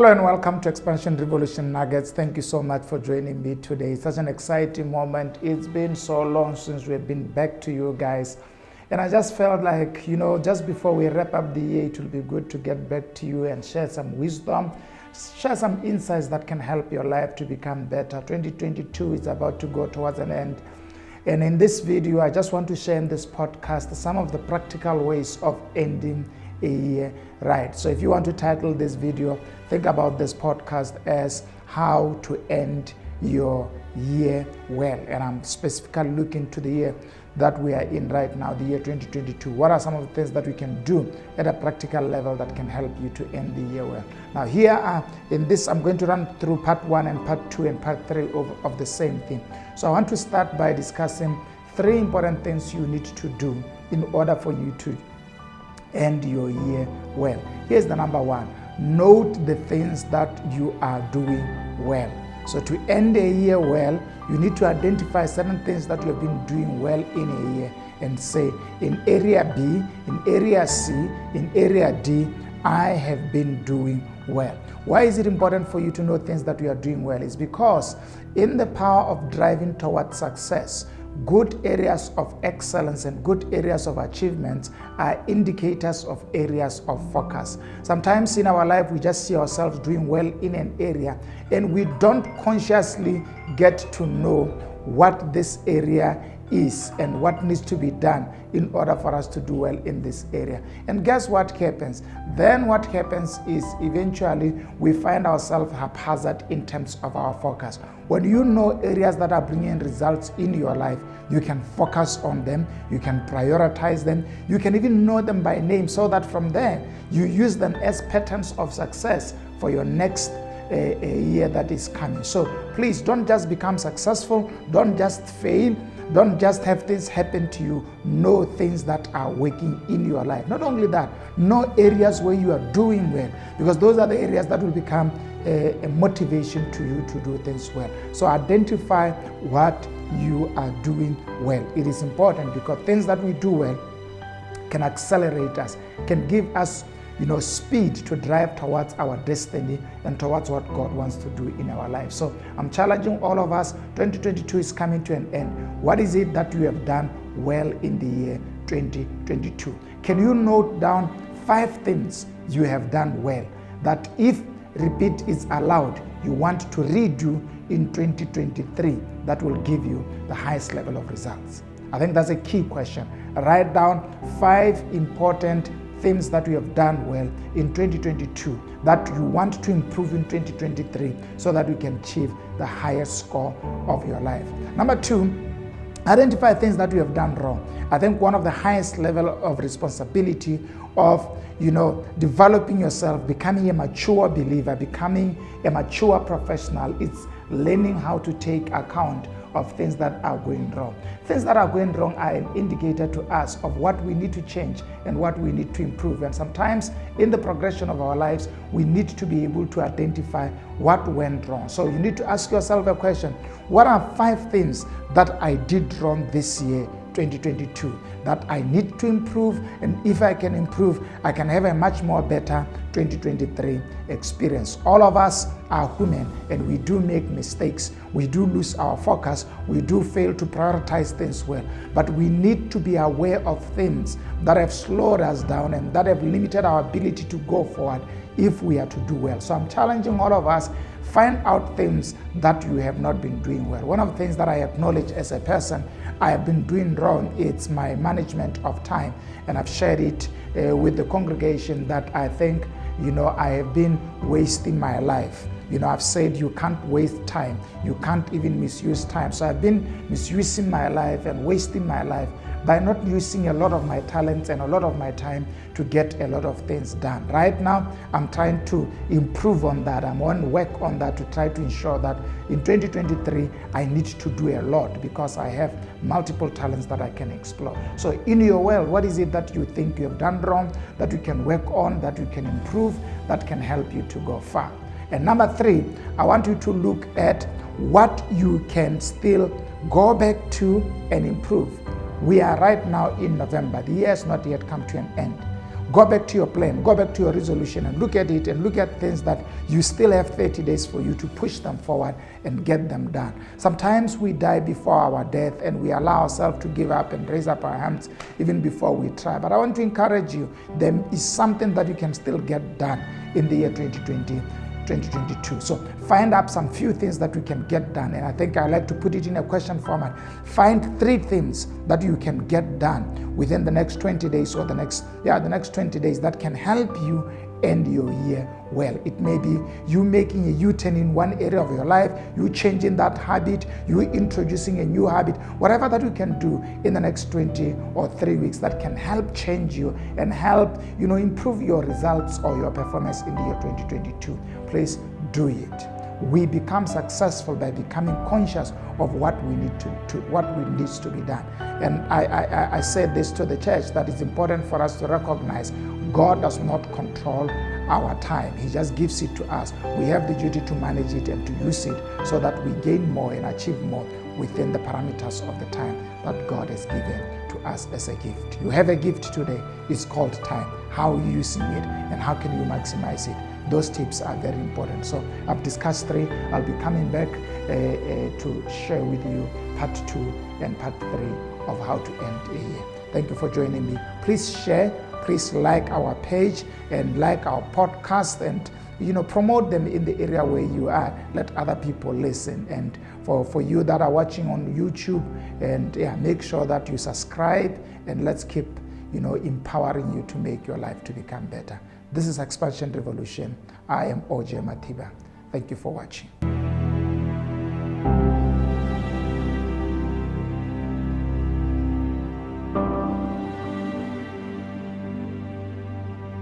Hello and welcome to Expansion Revolution Nuggets. Thank you so much for joining me today. It's such an exciting moment. It's been so long since we've been back to you guys. And I just felt like, just before we wrap up the year, it will be good to get back to you and share some wisdom, share some insights that can help your life to become better. 2022 is about to go towards an end. And in this video, I just want to share in this podcast some of the practical ways of ending a year right. So if you want to title this video, think about this podcast as how to end your year well. And I'm specifically looking to the year that we are in right now, the year 2022. What are some of the things that we can do at a practical level that can help you to end the year well? Now here in this, I'm going to run through part 1 and part 2 and part 3 of the same thing. So I want to start by discussing 3 important things you need to do in order for you to end your year well. Here's the number 1. Note the things that you are doing well. So to end a year well, you need to identify certain things that you have been doing well in a year and say, in area B, in area C, in area D, I have been doing well. Why is it important for you to know things that you are doing well? It's because in the power of driving towards success, good areas of excellence and good areas of achievements are indicators of areas of focus. Sometimes in our life, we just see ourselves doing well in an area and we don't consciously get to know what this area is and what needs to be done in order for us to do well in this area. And guess what happens? Then what happens is eventually we find ourselves haphazard in terms of our focus. When you know areas that are bringing results in your life, you can focus on them, you can prioritize them, you can even know them by name so that from there you use them as patterns of success for your next a year that is coming. So please don't just become successful, don't just fail, don't just have things happen to you. Know things that are working in your life. Not only that, know areas where you are doing well, because those are the areas that will become a motivation to you to do things well. So identify what you are doing well. It is important because things that we do well can accelerate us, can give us speed to drive towards our destiny and towards what God wants to do in our life. So I'm challenging all of us. 2022 is coming to an end. What is it that you have done well in the year 2022? Can you note down 5 things you have done well that if repeat is allowed, you want to redo in 2023 that will give you the highest level of results? I think that's a key question. Write down 5 important things that you have done well in 2022 that you want to improve in 2023 so that you can achieve the highest score of your life. Number 2, identify things that you have done wrong. I think one of the highest level of responsibility of developing yourself, becoming a mature believer, becoming a mature professional, is learning how to take account of things that are going wrong. Things that are going wrong are an indicator to us of what we need to change and what we need to improve. And sometimes in the progression of our lives, we need to be able to identify what went wrong. So you need to ask yourself a question. What are 5 things that I did wrong this year, 2022, that I need to improve? And if I can improve, I can have a much more better 2023 experience. All of us are human and we do make mistakes. We do lose our focus. We do fail to prioritize things well. But we need to be aware of things that have slowed us down and that have limited our ability to go forward if we are to do well. So I'm challenging all of us, find out things that you have not been doing well. One of the things that I acknowledge as a person I have been doing wrong, it's my management of time. And I've shared it with the congregation that I think, I have been wasting my life. I've said you can't waste time. You can't even misuse time. So I've been misusing my life and wasting my life by not using a lot of my talents and a lot of my time to get a lot of things done. Right now, I'm trying to improve on that. I'm on work on that to try to ensure that in 2023, I need to do a lot because I have multiple talents that I can explore. So in your world, what is it that you think you have done wrong, that you can work on, that you can improve, that can help you to go far? And number 3, I want you to look at what you can still go back to and improve. We are right now in November. The year has not yet come to an end. Go back to your plan, go back to your resolution and look at it and look at things that you still have 30 days for you to push them forward and get them done. Sometimes we die before our death and we allow ourselves to give up and raise up our hands even before we try. But I want to encourage you, there is something that you can still get done in the year 2022. So find out some few things that we can get done. And I think I like to put it in a question format. Find 3 things that you can get done within the next 20 days or the next 20 days that can help you end your year well. It may be you making a U-turn in one area of your life, you changing that habit, you introducing a new habit, whatever that you can do in the next 20 or 3 weeks that can help change you and help, improve your results or your performance in the year 2022. Please do it. We become successful by becoming conscious of what we need what needs to be done. And I said this to the church, that it's important for us to recognize God does not control our time. He just gives it to us. We have the duty to manage it and to use it so that we gain more and achieve more within the parameters of the time that God has given to us as a gift. You have a gift today. It's called time. How are you using it and how can you maximize it? Those tips are very important. So I've discussed 3. I'll be coming back to share with you part 2 and part 3 of how to end a year. Thank you for joining me. Please share. Please like our page and like our podcast and promote them in the area where you are. Let other people listen. And for you that are watching on YouTube, and make sure that you subscribe and let's keep empowering you to make your life to become better. This is Expansion Revolution. I am OJ Matiba. Thank you for watching.